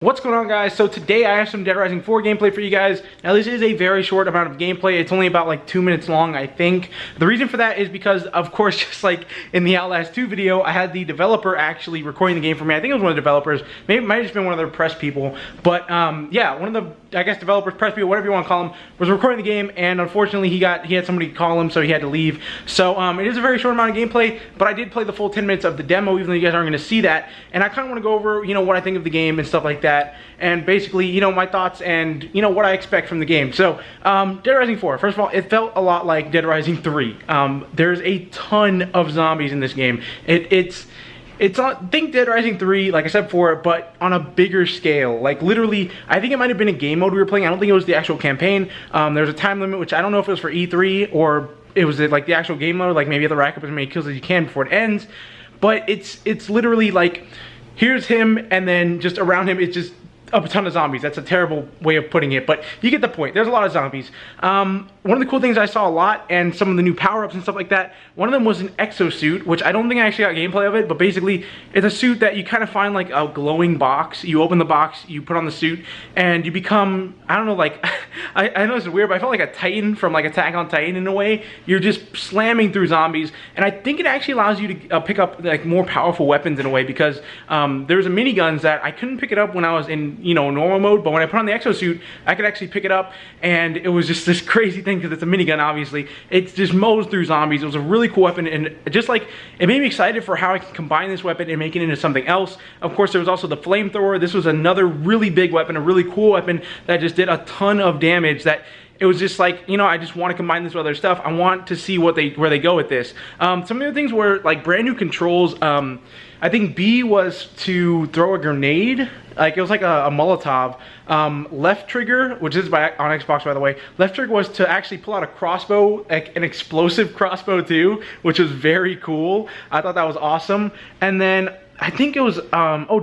What's going on, guys? So today I have some Dead Rising 4 gameplay for you guys. Now this is a very short amount of gameplay. It's only about like 2 minutes long, I think. The reason for that is because, of course, just like in the Outlast 2 video, I had the developer actually recording the game for me. I think it was one of the developers. Maybe it might have just been one of their press people. But yeah, one of the, I guess, developers, press people, whatever you want to call him, was recording the game, and unfortunately he had somebody call him, so he had to leave. So it is a very short amount of gameplay, but I did play the full 10 minutes of the demo, even though you guys aren't going to see that. And I kind of want to go over, what I think of the game and stuff like that. And basically, my thoughts and, what I expect from the game. So, Dead Rising 4, first of all, it felt a lot like Dead Rising 3. There's a ton of zombies in this game. It's not, think Dead Rising 3, like I said before, but on a bigger scale. Like, literally, I think it might have been a game mode we were playing. I don't think it was the actual campaign. There's a time limit, which I don't know if it was for E3 or it was like the actual game mode. Like, maybe you have to rack up as many kills as you can before it ends. But it's literally like, here's him, and then just around him, it's just a ton of zombies. That's a terrible way of putting it, but you get the point. There's a lot of zombies. One of the cool things I saw a lot, and some of the new power-ups and stuff like that, one of them was an exosuit, which I don't think I actually got gameplay of it, but basically, it's a suit that you kind of find like a glowing box. You open the box, you put on the suit, and you become, I don't know, like, I know this is weird, but I felt like a Titan from like Attack on Titan in a way. You're just slamming through zombies, and I think it actually allows you to pick up like more powerful weapons in a way, because there's a miniguns that I couldn't pick it up when I was in normal mode, but when I put on the exosuit, I could actually pick it up, and it was just this crazy thing, because it's a minigun, obviously. It just mows through zombies. It was a really cool weapon, and just like, it made me excited for how I can combine this weapon and make it into something else. Of course, there was also the flamethrower. This was another really big weapon, a really cool weapon that just did a ton of damage. That it was just like, I just want to combine this with other stuff. I want to see where they go with this. Some of the things were like brand new controls. I think B was to throw a grenade. Like, it was like a Molotov. Left trigger, which is on Xbox, by the way, left trigger was to actually pull out a crossbow, like an explosive crossbow too, which was very cool. I thought that was awesome. And then I think it was,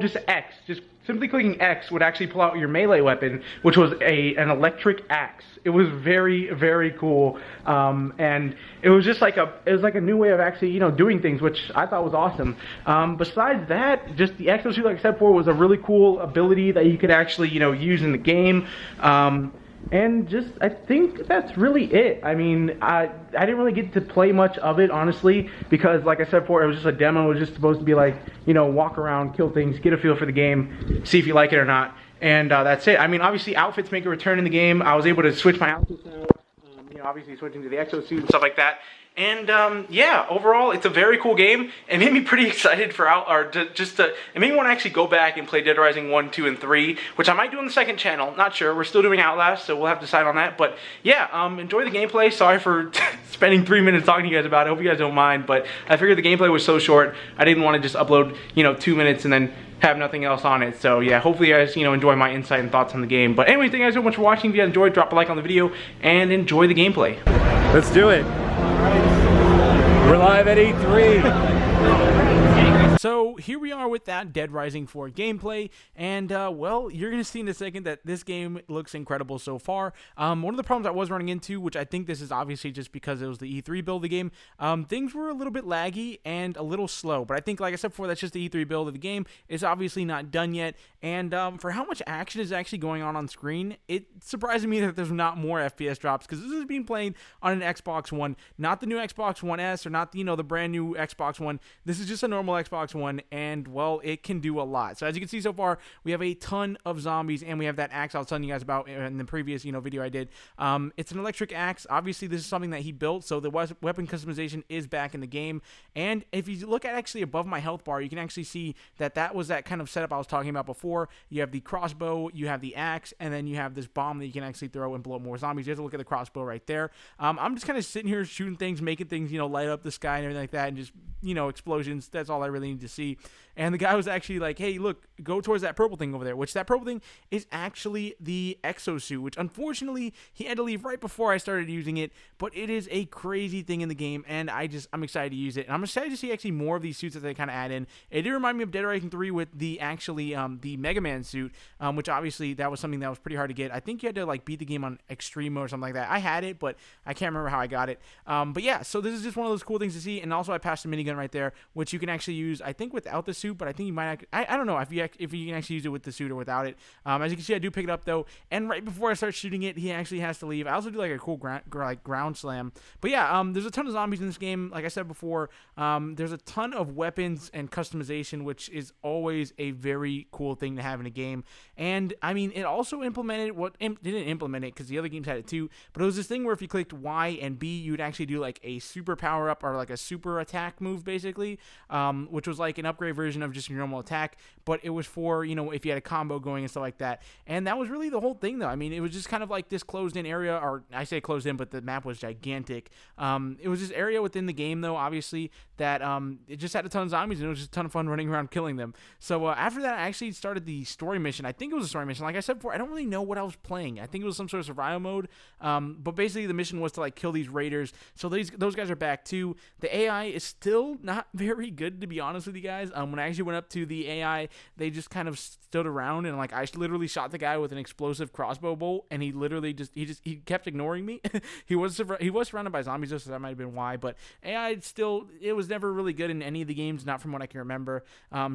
just X. Just simply clicking X would actually pull out your melee weapon, which was an electric axe. It was very, very cool, and it was just like a new way of actually, doing things, which I thought was awesome. Besides that, just the exosuit, like I said before, was a really cool ability that you could actually, use in the game. And just, I think that's really it. I mean, I didn't really get to play much of it, honestly, because, like I said before, it was just a demo. It was just supposed to be like, walk around, kill things, get a feel for the game, see if you like it or not. And that's it. I mean, obviously, outfits make a return in the game. I was able to switch my outfits out, obviously switching to the exosuit and stuff like that. And yeah, overall, it's a very cool game. It made me pretty excited for it made me want to actually go back and play Dead Rising 1, 2, and 3, which I might do on the second channel. Not sure. We're still doing Outlast, so we'll have to decide on that. But yeah, enjoy the gameplay. Sorry for spending 3 minutes talking to you guys about it. I hope you guys don't mind. But I figured the gameplay was so short, I didn't want to just upload, 2 minutes and then have nothing else on it. So yeah, hopefully you guys, enjoy my insight and thoughts on the game. But anyway, thank you guys so much for watching. If you guys enjoyed, drop a like on the video and enjoy the gameplay. Let's do it. We're live at E3. So here we are with that Dead Rising 4 gameplay, and well, you're going to see in a second that this game looks incredible so far. One of the problems I was running into, which I think this is obviously just because it was the E3 build of the game, things were a little bit laggy and a little slow, but I think, like I said before, that's just the E3 build of the game. It's obviously not done yet, and for how much action is actually going on screen, it's surprising me that there's not more FPS drops, because this is being played on an Xbox One, not the new Xbox One S, or not the, the brand new Xbox One. This is just a normal Xbox One, and well, it can do a lot. So as you can see so far, we have a ton of zombies, and we have that axe I was telling you guys about in the previous video I did. It's an electric axe. Obviously, this is something that he built, so the weapon customization is back in the game. And if you look at actually above my health bar, you can actually see that was that kind of setup I was talking about before. You have the crossbow, you have the axe, and then you have this bomb that you can actually throw and blow up more zombies. You have to look at the crossbow right there. I'm just kind of sitting here shooting things, making things, light up the sky and everything like that, and just, explosions. That's all I really need to see. And the guy was actually like, hey, look, go towards that purple thing over there, which that purple thing is actually the exosuit, which unfortunately he had to leave right before I started using it, but it is a crazy thing in the game, and I'm excited to use it. And I'm excited to see actually more of these suits that they kind of add in. It did remind me of Dead Rising 3 with the the Mega Man suit, which obviously that was something that was pretty hard to get. I think you had to like beat the game on extreme mode or something like that. I had it, but I can't remember how I got it. But yeah, so this is just one of those cool things to see. And also I passed the minigun right there, which you can actually use, I think without the suit, but I think you might. I don't know if you can actually use it with the suit or without it. As you can see, I do pick it up though, and right before I start shooting it, he actually has to leave. I also do like a cool ground slam. But yeah, there's a ton of zombies in this game. Like I said before, there's a ton of weapons and customization, which is always a very cool thing to have in a game. And I mean, it also implemented didn't implement it because the other games had it too, but it was this thing where if you clicked Y and B, you'd actually do like a super power up or like a super attack move basically, which was like an upgrade version of just your normal attack, but it was for, you know, if you had a combo going and stuff like that. And that was really the whole thing though. I mean, it was just kind of like this closed in area, or I say closed in, but the map was gigantic. It was this area within the game though, obviously, that it just had a ton of zombies, and it was just a ton of fun running around killing them. So after that, I actually started the story mission. I think it was a story mission. Like I said before, I don't really know what I was playing. I think it was some sort of survival mode, but basically the mission was to like kill these raiders. So those guys are back too. The AI is still not very good, to be honest with you guys. When I actually went up to the AI, they just kind of stood around, and like I literally shot the guy with an explosive crossbow bolt, and he literally he kept ignoring me. he was surrounded by zombies, so that might have been why. But AI still, it was never really good in any of the games, not from what I can remember.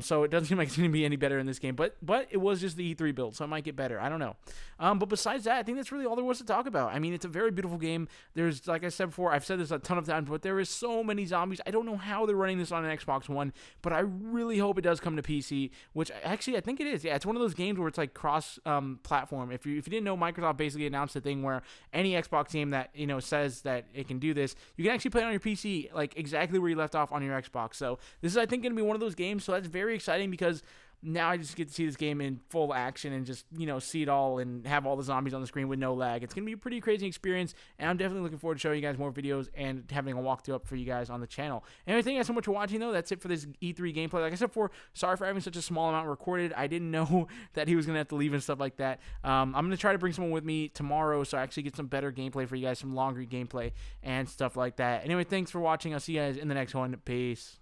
So it doesn't seem like it's going to be any better in this game. But it was just the E3 build, so it might get better. I don't know. But besides that, I think that's really all there was to talk about. I mean, it's a very beautiful game. There's, like I said before, I've said this a ton of times, but there is so many zombies. I don't know how they're running this on an Xbox One, but I really hope it does come to PC, which actually I think it is. Yeah, it's one of those games where it's like cross platform. If you didn't know, Microsoft basically announced a thing where any Xbox game that, you know, says that it can do this, you can actually play it on your PC, like exactly where you left off on your Xbox. So this is, I think, going to be one of those games. So that's very exciting because now I just get to see this game in full action and just, you know, see it all and have all the zombies on the screen with no lag. It's going to be a pretty crazy experience, and I'm definitely looking forward to showing you guys more videos and having a walkthrough up for you guys on the channel. Anyway, thank you guys so much for watching, though. That's it for this E3 gameplay. Like I said before, sorry for having such a small amount recorded. I didn't know that he was going to have to leave and stuff like that. I'm going to try to bring someone with me tomorrow so I actually get some better gameplay for you guys, some longer gameplay and stuff like that. Anyway, thanks for watching. I'll see you guys in the next one. Peace.